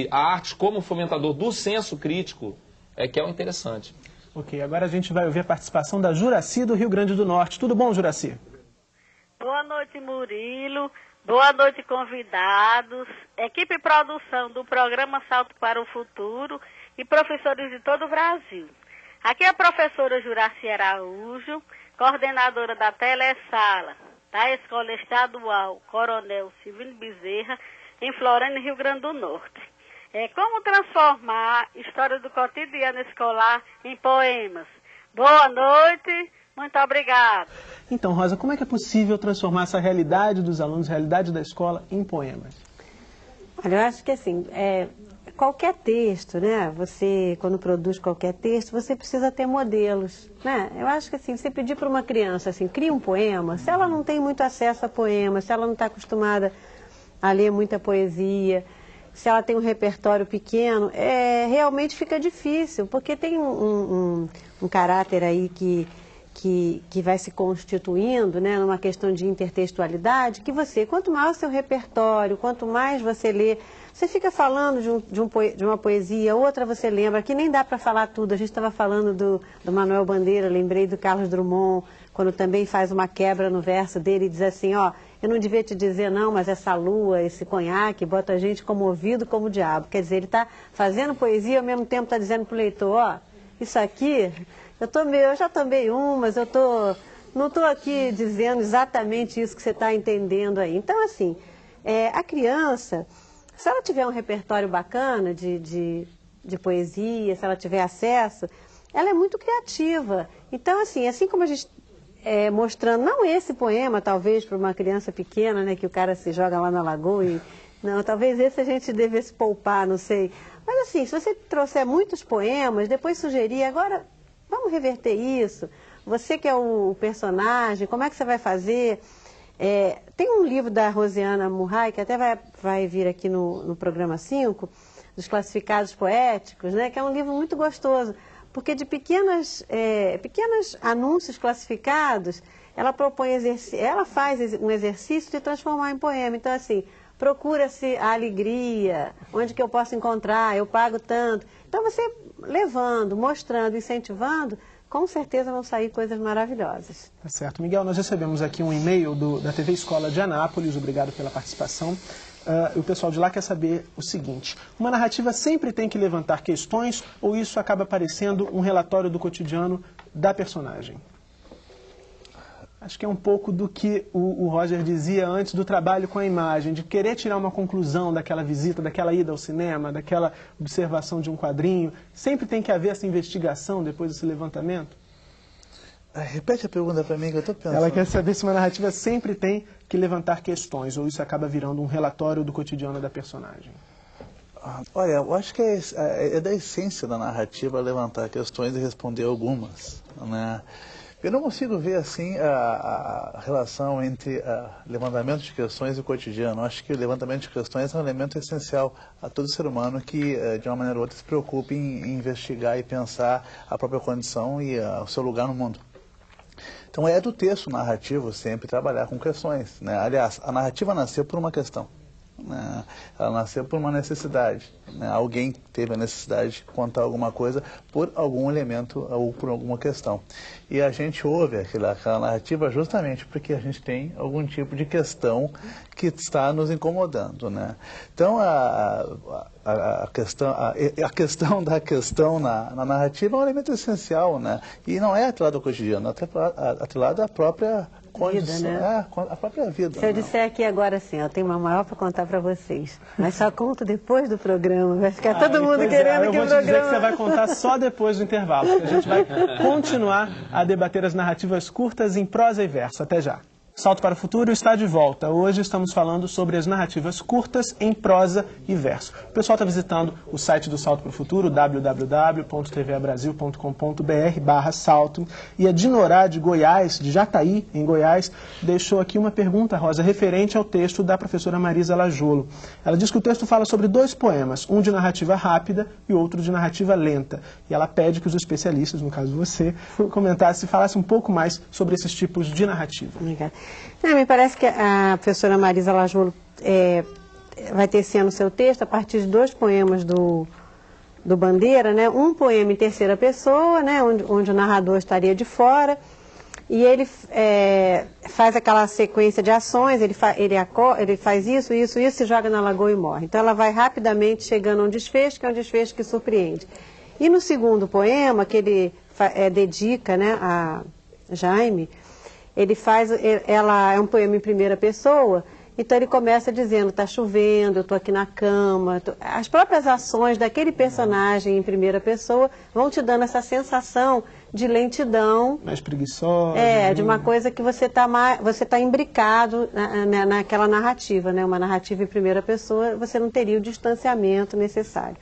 [SPEAKER 12] a arte como fomentador do senso crítico é que é o interessante.
[SPEAKER 1] Ok, agora a gente vai ouvir a participação da Juraci do Rio Grande do Norte. Tudo bom, Juraci?
[SPEAKER 4] Boa noite, Murilo. Boa noite, convidados. Equipe de produção do programa Salto para o Futuro e professores de todo o Brasil. Aqui é a professora Juraci Araújo, coordenadora da Telesala da Escola Estadual Coronel Silvino Bezerra, em Florânia, Rio Grande do Norte. Como transformar a história do cotidiano escolar em poemas. Boa noite, muito obrigada.
[SPEAKER 1] Então, Rosa, como é que é possível transformar essa realidade dos alunos, a realidade da escola, em poemas?
[SPEAKER 11] Olha, eu acho que assim, qualquer texto, né? Você, quando produz qualquer texto, você precisa ter modelos, né? Eu acho que assim, você pedir para uma criança, assim, cria um poema, se ela não tem muito acesso a poema, se ela não está acostumada a ler muita poesia, se ela tem um repertório pequeno, realmente fica difícil, porque tem um caráter aí que vai se constituindo, né, numa questão de intertextualidade, que você, quanto mais o seu repertório, quanto mais você lê, você fica falando de uma poesia, outra você lembra, que nem dá para falar tudo. A gente estava falando do Manuel Bandeira, lembrei do Carlos Drummond, quando também faz uma quebra no verso dele e diz assim, ó, eu não devia te dizer não, mas essa lua, esse conhaque, bota a gente comovido como o diabo. Quer dizer, ele está fazendo poesia e ao mesmo tempo está dizendo para o leitor, ó, isso aqui, eu já tomei mas não estou aqui dizendo exatamente isso que você está entendendo aí. Então, assim, a criança, se ela tiver um repertório bacana de poesia, se ela tiver acesso, ela é muito criativa. Então, assim como a gente... mostrando, não esse poema, talvez, para uma criança pequena, né, que o cara se joga lá na lagoa e... Não, talvez esse a gente devesse poupar, não sei. Mas assim, se você trouxer muitos poemas, depois sugerir, agora, vamos reverter isso. Você que é o personagem, como é que você vai fazer? Tem um livro da Rosiana Murray, que até vai vir aqui no programa 5, dos classificados poéticos, né, que é um livro muito gostoso. Porque de pequenos anúncios classificados, ela faz um exercício de transformar em poema. Então, assim, procura-se a alegria, onde que eu posso encontrar, eu pago tanto. Então, você levando, mostrando, incentivando, com certeza vão sair coisas maravilhosas.
[SPEAKER 1] Tá certo. Miguel, nós recebemos aqui um e-mail da TV Escola de Anápolis, obrigado pela participação. O pessoal de lá quer saber o seguinte, uma narrativa sempre tem que levantar questões ou isso acaba parecendo um relatório do cotidiano da personagem? Acho que é um pouco do que o Roger dizia antes do trabalho com a imagem, de querer tirar uma conclusão daquela visita, daquela ida ao cinema, daquela observação de um quadrinho. Sempre tem que haver essa investigação depois desse levantamento?
[SPEAKER 10] Repete a pergunta para mim que eu estou pensando.
[SPEAKER 1] Ela quer saber se uma narrativa sempre tem que levantar questões ou isso acaba virando um relatório do cotidiano da personagem.
[SPEAKER 10] Olha, eu acho que é da essência da narrativa levantar questões e responder algumas, né? Eu não consigo ver assim a relação entre levantamento de questões e o cotidiano. Eu acho que o levantamento de questões é um elemento essencial a todo ser humano que, de uma maneira ou outra, se preocupe em investigar e pensar a própria condição e o seu lugar no mundo. Então é do texto narrativo sempre trabalhar com questões, né? Aliás, a narrativa nasceu por uma questão. né? Ela nasceu por uma necessidade, né? Alguém teve a necessidade de contar alguma coisa por algum elemento ou por alguma questão. E a gente ouve aquela narrativa justamente porque a gente tem algum tipo de questão que está nos incomodando, né? Então, a questão da questão na narrativa é um elemento essencial, né? E não é atrelado ao cotidiano, é atrelado à própria condição, vida, né? A própria vida.
[SPEAKER 11] Se eu disser aqui agora assim, eu tenho uma maior para contar para vocês, mas só conto depois do programa, vai ficar todo mundo querendo que o programa...
[SPEAKER 1] Eu vou te dizer que você vai contar só depois do intervalo, porque a gente vai continuar a debater as narrativas curtas em prosa e verso. Até já. Salto para o Futuro está de volta. Hoje estamos falando sobre as narrativas curtas em prosa e verso. O pessoal está visitando o site do Salto para o Futuro, www.tvabrasil.com.br/salto. E a Dinorá de Goiás, de Jataí, em Goiás, deixou aqui uma pergunta, Rosa, referente ao texto da professora Marisa Lajolo. Ela diz que o texto fala sobre 2 poemas, um de narrativa rápida e outro de narrativa lenta. E ela pede que os especialistas, no caso você, comentasse e falasse um pouco mais sobre esses tipos de narrativa.
[SPEAKER 11] Obrigada. Me parece que a professora Marisa Lajolo vai tecer no seu texto a partir de 2 poemas do Bandeira, né? Um poema em terceira pessoa, né? onde o narrador estaria de fora, e ele faz aquela sequência de ações, ele faz isso, se joga na lagoa e morre. Então ela vai rapidamente chegando a um desfecho, que é um desfecho que surpreende. E no segundo poema, que ele dedica, né, a Jaime, ela é um poema em primeira pessoa, então ele começa dizendo, está chovendo, eu estou aqui na cama. As próprias ações daquele personagem em primeira pessoa vão te dando essa sensação de lentidão.
[SPEAKER 1] Mais preguiçosa.
[SPEAKER 11] De uma coisa que você tá imbricado naquela narrativa, né? Uma narrativa em primeira pessoa, você não teria o distanciamento necessário.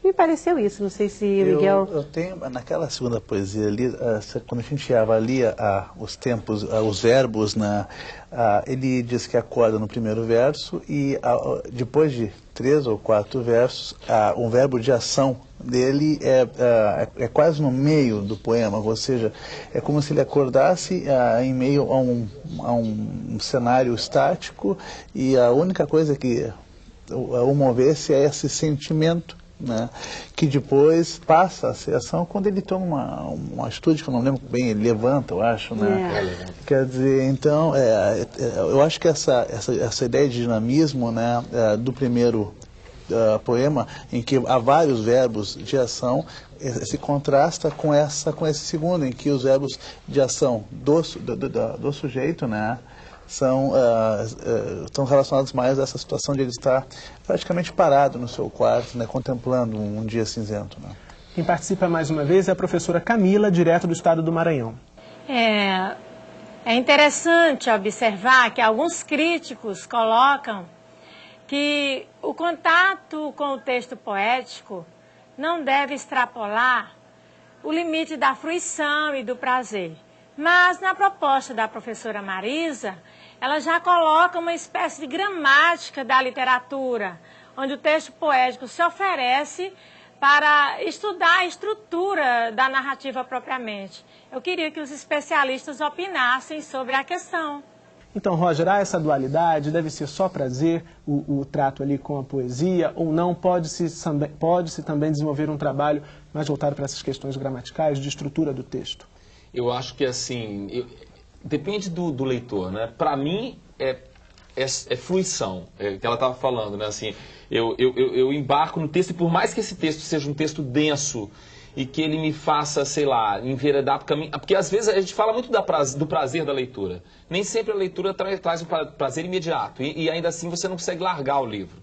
[SPEAKER 11] Me pareceu isso, não sei se Miguel...
[SPEAKER 10] Eu tenho, naquela segunda poesia ali, quando a gente avalia os tempos, os verbos, ele diz que acorda no primeiro verso e depois de 3 ou 4 versos, um verbo de ação dele é quase no meio do poema, ou seja, é como se ele acordasse em meio a um cenário estático e a única coisa que o movesse é esse sentimento, né, que depois passa a ser ação quando ele toma uma atitude que eu não lembro bem, ele levanta, eu acho, né? Quer dizer, então, eu acho que essa ideia de dinamismo, né, do primeiro poema, em que há vários verbos de ação, se contrasta com esse segundo, em que os verbos de ação do sujeito, né, estão relacionados mais a essa situação de ele estar praticamente parado no seu quarto, né, contemplando um dia cinzento. Né?
[SPEAKER 1] Quem participa mais uma vez é a professora Camila, direto do estado do Maranhão.
[SPEAKER 2] É interessante observar que alguns críticos colocam que o contato com o texto poético não deve extrapolar o limite da fruição e do prazer. Mas na proposta da professora Marisa, ela já coloca uma espécie de gramática da literatura, onde o texto poético se oferece para estudar a estrutura da narrativa propriamente. Eu queria que os especialistas opinassem sobre a questão.
[SPEAKER 1] Então, Roger, há essa dualidade? Deve ser só prazer, o trato ali com a poesia, ou não? Pode-se também desenvolver um trabalho mais voltado para essas questões gramaticais, de estrutura do texto?
[SPEAKER 12] Eu acho que, assim, depende do leitor, né? Para mim, é fruição, que ela estava falando, né? Assim, eu embarco no texto, e por mais que esse texto seja um texto denso e que ele me faça, sei lá, enveredar por caminho... Porque às vezes a gente fala muito do prazer da leitura. Nem sempre a leitura traz um prazer imediato. E ainda assim você não consegue largar o livro,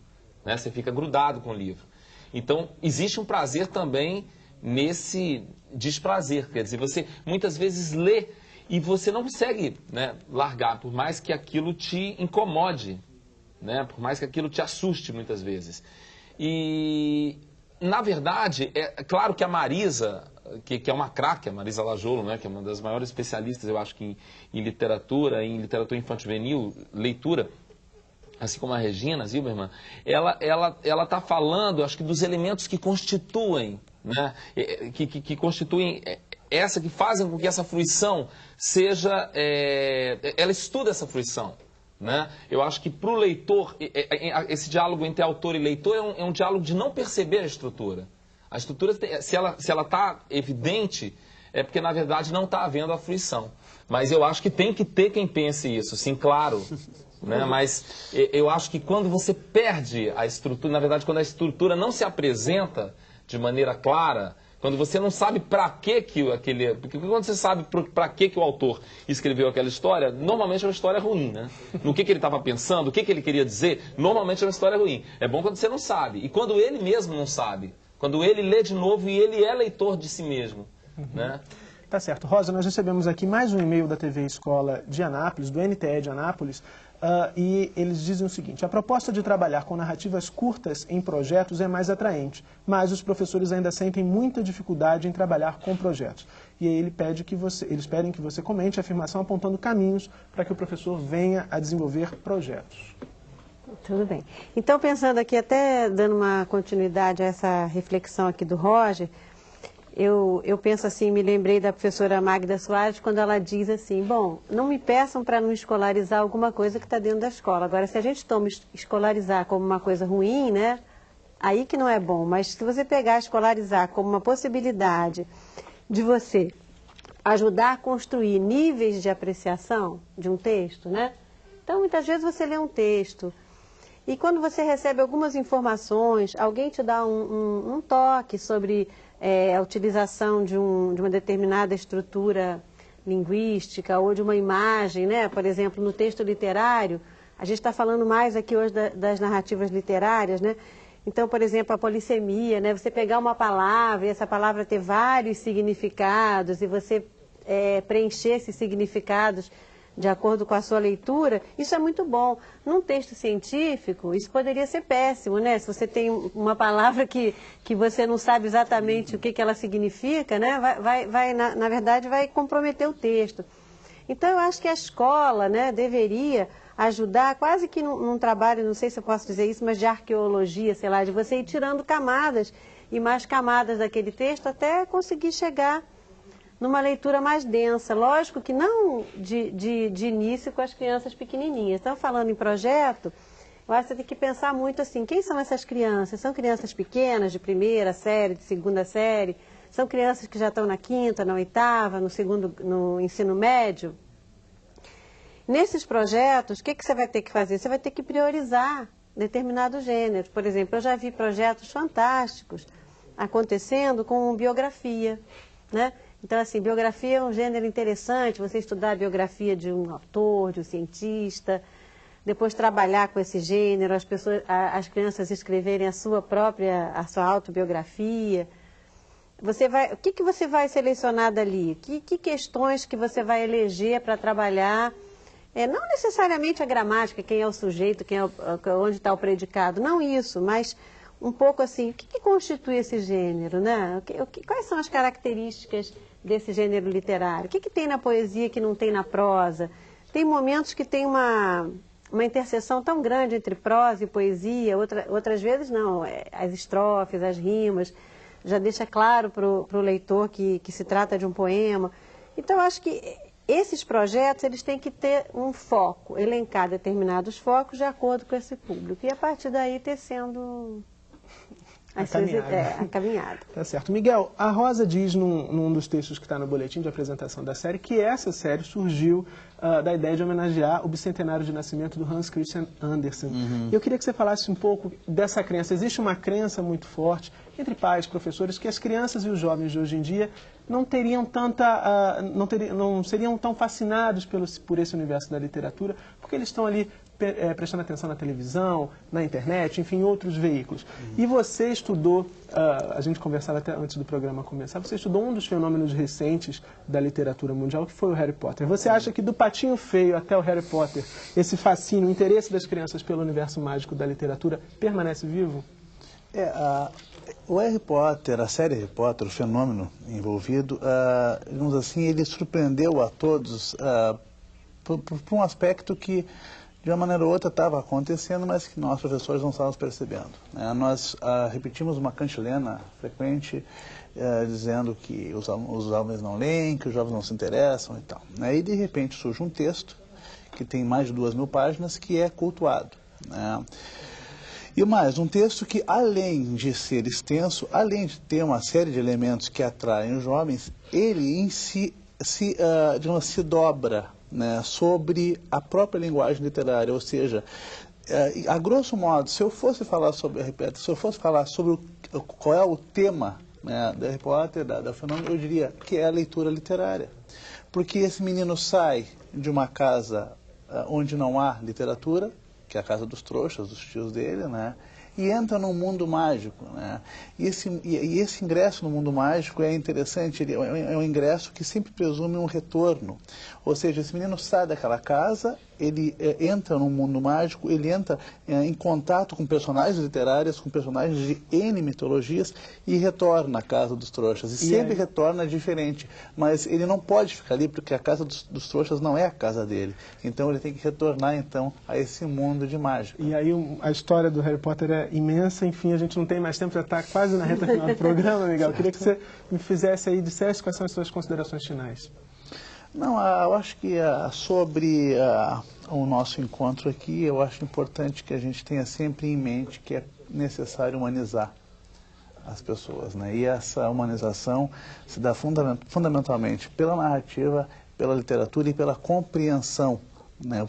[SPEAKER 12] né? Você fica grudado com o livro. Então, existe um prazer também nesse desprazer. Quer dizer, você muitas vezes lê e você não consegue, né, largar, por mais que aquilo te incomode, né? Por mais que aquilo te assuste muitas vezes. E, na verdade, é claro que a Marisa, que é uma craque, a Marisa Lajolo, né, que é uma das maiores especialistas, eu acho que em literatura infanto-juvenil, leitura, assim como a Regina Zilberman, ela está falando, acho que dos elementos que constituem, né, que constituem que fazem com que essa fruição seja, ela estuda essa fruição, né? Eu acho que para o leitor, esse diálogo entre autor e leitor é um diálogo de não perceber a estrutura. A estrutura, se ela está evidente, é porque, na verdade, não está havendo a fruição. Mas eu acho que tem que ter quem pense isso, sim, claro. Né? Mas eu acho que quando você perde a estrutura, na verdade, quando a estrutura não se apresenta de maneira clara, quando você não sabe para que aquele... Porque quando você sabe para que o autor escreveu aquela história, normalmente é uma história ruim, né? No que ele estava pensando, o que ele queria dizer, normalmente é uma história ruim. É bom quando você não sabe. E quando ele mesmo não sabe. Quando ele lê de novo e ele é leitor de si mesmo, né?
[SPEAKER 1] Tá certo. Rosa, nós recebemos aqui mais um e-mail da TV Escola de Anápolis, do NTE de Anápolis, e eles dizem o seguinte: a proposta de trabalhar com narrativas curtas em projetos é mais atraente, mas os professores ainda sentem muita dificuldade em trabalhar com projetos. E aí eles pedem que você comente a afirmação apontando caminhos para que o professor venha a desenvolver projetos.
[SPEAKER 11] Tudo bem. Então, pensando aqui, até dando uma continuidade a essa reflexão aqui do Roger, eu penso assim, me lembrei da professora Magda Soares, quando ela diz assim, bom, não me peçam para não escolarizar alguma coisa que está dentro da escola. Agora, se a gente toma escolarizar como uma coisa ruim, né, aí que não é bom. Mas se você pegar escolarizar como uma possibilidade de você ajudar a construir níveis de apreciação de um texto, né? Então, muitas vezes você lê um texto e quando você recebe algumas informações, alguém te dá um toque sobre a utilização de uma determinada estrutura linguística ou de uma imagem, né? Por exemplo, no texto literário, a gente está falando mais aqui hoje das narrativas literárias, né? Então, por exemplo, a polissemia, né? Você pegar uma palavra e essa palavra ter vários significados e você preencher esses significados de acordo com a sua leitura, isso é muito bom. Num texto científico, isso poderia ser péssimo, né? Se você tem uma palavra que você não sabe exatamente o que ela significa, né? Na verdade, vai comprometer o texto. Então, eu acho que a escola, né, deveria ajudar, quase que num trabalho, não sei se eu posso dizer isso, mas de arqueologia, sei lá, de você ir tirando camadas e mais camadas daquele texto até conseguir chegar numa leitura mais densa. Lógico que não de início com as crianças pequenininhas. Então, falando em projeto, eu acho que você tem que pensar muito assim, quem são essas crianças? São crianças pequenas, de primeira série, de segunda série? São crianças que já estão na quinta, na oitava, no ensino médio? Nesses projetos, o que você vai ter que fazer? Você vai ter que priorizar determinados gêneros. Por exemplo, eu já vi projetos fantásticos acontecendo com biografia, né? Então, assim, biografia é um gênero interessante, você estudar a biografia de um autor, de um cientista, depois trabalhar com esse gênero, as crianças escreverem a sua autobiografia. O que você vai selecionar dali? Que questões que você vai eleger para trabalhar? Não necessariamente a gramática, quem é o sujeito, onde está o predicado, não isso, mas um pouco assim, o que constitui esse gênero, né? Quais são as características desse gênero literário? O que tem na poesia que não tem na prosa? Tem momentos que tem uma interseção tão grande entre prosa e poesia, outras vezes não. As estrofes, as rimas, já deixa claro para o leitor que se trata de um poema. Então, eu acho que esses projetos eles têm que ter um foco, elencar determinados focos de acordo com esse público. E a partir daí tecendo a caminhada.
[SPEAKER 1] Tá certo. Miguel, a Rosa diz num dos textos que está no boletim de apresentação da série que essa série surgiu da ideia de homenagear o bicentenário de nascimento do Hans Christian Andersen.
[SPEAKER 5] Uhum.
[SPEAKER 1] E eu queria que você falasse um pouco dessa crença. Existe uma crença muito forte entre pais, professores, que as crianças e os jovens de hoje em dia não teriam não seriam tão fascinados por esse universo da literatura, porque eles estão ali prestando atenção na televisão, na internet, enfim, outros veículos. Uhum. E você estudou, a gente conversava até antes do programa começar, você estudou um dos fenômenos recentes da literatura mundial, que foi o Harry Potter. Você acha que do Patinho Feio até o Harry Potter, esse fascínio, o interesse das crianças pelo universo mágico da literatura permanece vivo?
[SPEAKER 10] O Harry Potter, a série Harry Potter, o fenômeno envolvido, digamos assim, ele surpreendeu a todos por um aspecto que, de uma maneira ou outra, estava acontecendo, mas que nós, professores, não estávamos percebendo. Nós repetimos uma cantilena frequente, dizendo que os jovens não leem, que os jovens não se interessam e tal. E, de repente, surge um texto que tem mais de 2.000 páginas, que é cultuado, né? E mais, um texto que, além de ser extenso, além de ter uma série de elementos que atraem os jovens, ele em si se dobra, né, sobre a própria linguagem literária, ou seja, a grosso modo, se eu fosse falar sobre qual é o tema, né, da Harry Potter, da fenômeno, eu diria que é a leitura literária. Porque esse menino sai de uma casa onde não há literatura, que é a casa dos trouxas, dos tios dele, né? E entra num mundo mágico, né? E esse ingresso no mundo mágico é interessante, é um ingresso que sempre presume um retorno. Ou seja, esse menino sai daquela casa, ele entra num mundo mágico, ele entra em contato com personagens literários, com personagens de N mitologias e retorna à casa dos trouxas. E sempre retorna diferente, mas ele não pode ficar ali porque a casa dos trouxas não é a casa dele. Então ele tem que retornar então a esse mundo de mágica.
[SPEAKER 1] E aí a história do Harry Potter é imensa, enfim, a gente não tem mais tempo, já está quase na reta final do programa, Miguel. Eu queria que você me fizesse aí, dissesse quais são as suas considerações finais.
[SPEAKER 10] Não, eu acho que sobre o nosso encontro aqui, eu acho importante que a gente tenha sempre em mente que é necessário humanizar as pessoas, né? E essa humanização se dá fundamentalmente pela narrativa, pela literatura e pela compreensão, né?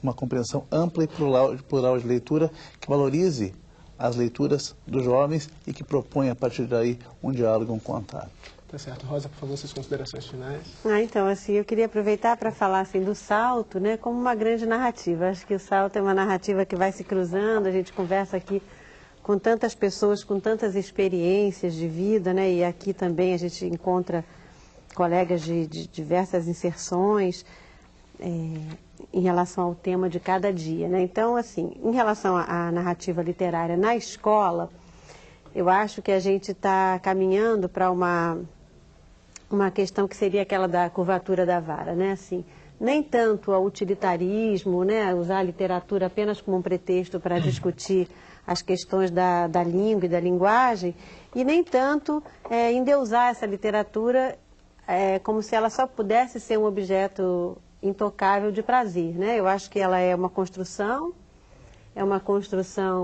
[SPEAKER 10] Uma compreensão ampla e plural de leitura que valorize as leituras dos jovens e que propõe a partir daí um diálogo, um contato.
[SPEAKER 1] Tá certo. Rosa, por favor, suas considerações finais.
[SPEAKER 11] Então, assim, eu queria aproveitar para falar assim, do Salto, né, como uma grande narrativa. Acho que o Salto é uma narrativa que vai se cruzando, a gente conversa aqui com tantas pessoas, com tantas experiências de vida, né, e aqui também a gente encontra colegas de diversas inserções em relação ao tema de cada dia, né. Então, assim, em relação à narrativa literária na escola, eu acho que a gente está caminhando para uma questão que seria aquela da curvatura da vara, né? Assim, nem tanto ao utilitarismo, né? Usar a literatura apenas como um pretexto para discutir as questões da língua e da linguagem, e nem tanto endeusar essa literatura como se ela só pudesse ser um objeto intocável de prazer, né? Eu acho que ela é uma construção,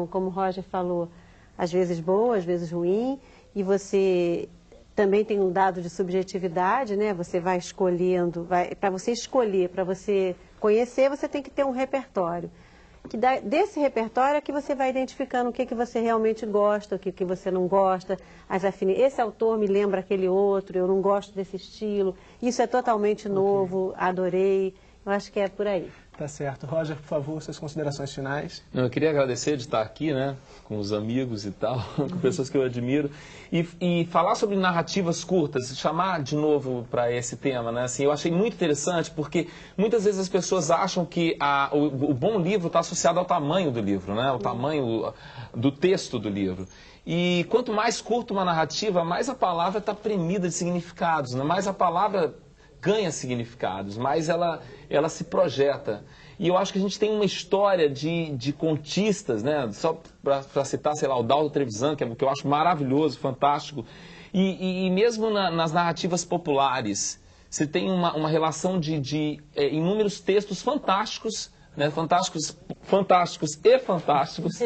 [SPEAKER 11] como o Roger falou, às vezes boa, às vezes ruim, e você também tem um dado de subjetividade, né? Você vai escolhendo, para você escolher, para você conhecer, você tem que ter um repertório. Desse repertório é que você vai identificando o que você realmente gosta, o que você não gosta, esse autor me lembra aquele outro, eu não gosto desse estilo, isso é totalmente novo, adorei, eu acho que é por aí.
[SPEAKER 1] Tá certo. Roger, por favor, suas considerações finais.
[SPEAKER 12] Eu queria agradecer de estar aqui, né, com os amigos e tal, com pessoas que eu admiro, e falar sobre narrativas curtas, chamar de novo para esse tema, né, assim, eu achei muito interessante, porque muitas vezes as pessoas acham que o bom livro está associado ao tamanho do livro, né, ao tamanho do texto do livro. E quanto mais curta uma narrativa, mais a palavra está premida de significados, né, mais a palavra ganha significados, mais ela se projeta. E eu acho que a gente tem uma história de contistas, né? Só para citar, sei lá, o Daldo Trevisan, que eu acho maravilhoso, fantástico. E mesmo nas narrativas populares, você tem uma relação de inúmeros textos fantásticos, né? Fantásticos e fantásticos.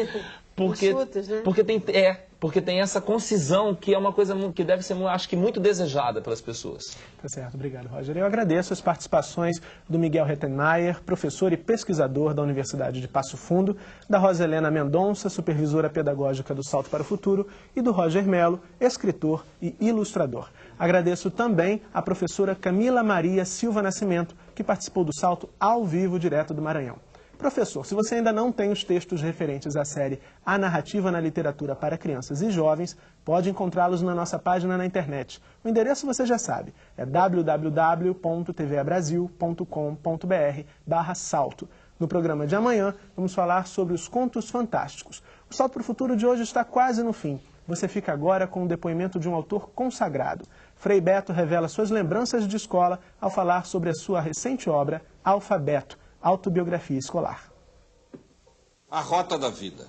[SPEAKER 12] Porque tem essa concisão que é uma coisa que deve ser, acho que, muito desejada pelas pessoas.
[SPEAKER 1] Tá certo, obrigado, Roger. Eu agradeço as participações do Miguel Rettenmeier, professor e pesquisador da Universidade de Passo Fundo, da Rosa Helena Mendonça, supervisora pedagógica do Salto para o Futuro, e do Roger Melo, escritor e ilustrador. Agradeço também a professora Camila Maria Silva Nascimento, que participou do Salto ao vivo, direto do Maranhão. Professor, se você ainda não tem os textos referentes à série A Narrativa na Literatura para Crianças e Jovens, pode encontrá-los na nossa página na internet. O endereço você já sabe, é www.tvabrasil.com.br/salto. No programa de amanhã, vamos falar sobre os contos fantásticos. O Salto para o Futuro de hoje está quase no fim. Você fica agora com o depoimento de um autor consagrado. Frei Beto revela suas lembranças de escola ao falar sobre a sua recente obra, Alfabeto, autobiografia escolar.
[SPEAKER 5] A rota da vida.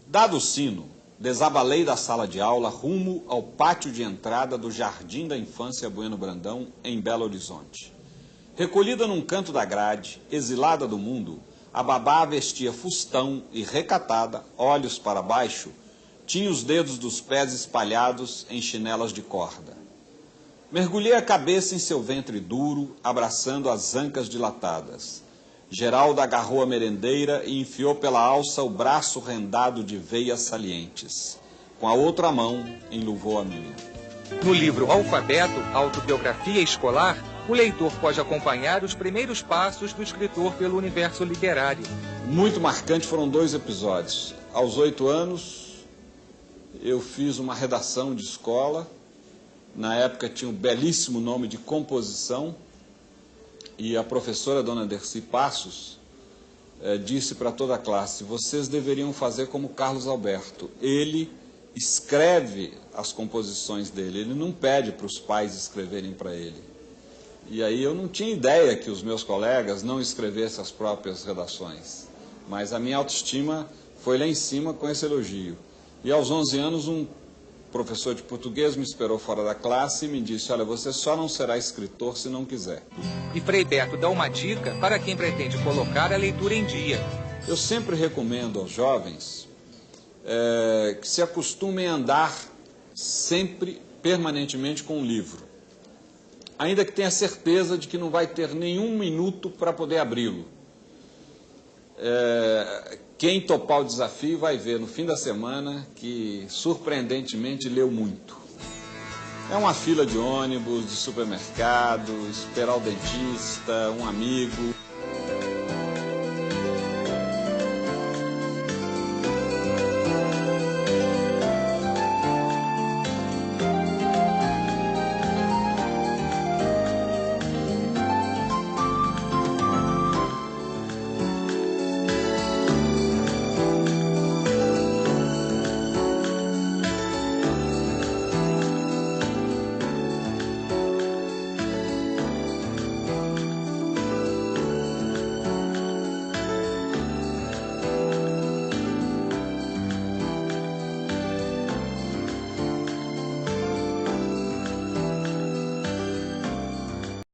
[SPEAKER 5] Dado o sino, desabalei da sala de aula rumo ao pátio de entrada do Jardim da Infância Bueno Brandão, em Belo Horizonte. Recolhida num canto da grade, exilada do mundo, a babá vestia fustão e, recatada, olhos para baixo, tinha os dedos dos pés espalhados em chinelas de corda. Mergulhei a cabeça em seu ventre duro, abraçando as ancas dilatadas. Geralda agarrou a merendeira e enfiou pela alça o braço rendado de veias salientes. Com a outra mão, enluvou a minha.
[SPEAKER 3] No livro Alfabeto, Autobiografia Escolar, o leitor pode acompanhar os primeiros passos do escritor pelo universo literário.
[SPEAKER 5] Muito marcante foram 2 episódios. Aos 8 anos, eu fiz uma redação de escola. Na época tinha um belíssimo nome de composição. E a professora, dona Dercy Passos, disse para toda a classe: vocês deveriam fazer como Carlos Alberto. Ele escreve as composições dele, ele não pede para os pais escreverem para ele. E aí eu não tinha ideia que os meus colegas não escrevessem as próprias redações. Mas a minha autoestima foi lá em cima com esse elogio. E aos 11 anos, um professor de português me esperou fora da classe e me disse: olha, você só não será escritor se não quiser.
[SPEAKER 3] E Frei Beto dá uma dica para quem pretende colocar a leitura em dia.
[SPEAKER 5] Eu sempre recomendo aos jovens que se acostumem a andar sempre, permanentemente, com um livro. Ainda que tenha certeza de que não vai ter nenhum minuto para poder abri-lo. Quem topar o desafio vai ver no fim da semana que, surpreendentemente, leu muito. É uma fila de ônibus, de supermercado, esperar o dentista, um amigo.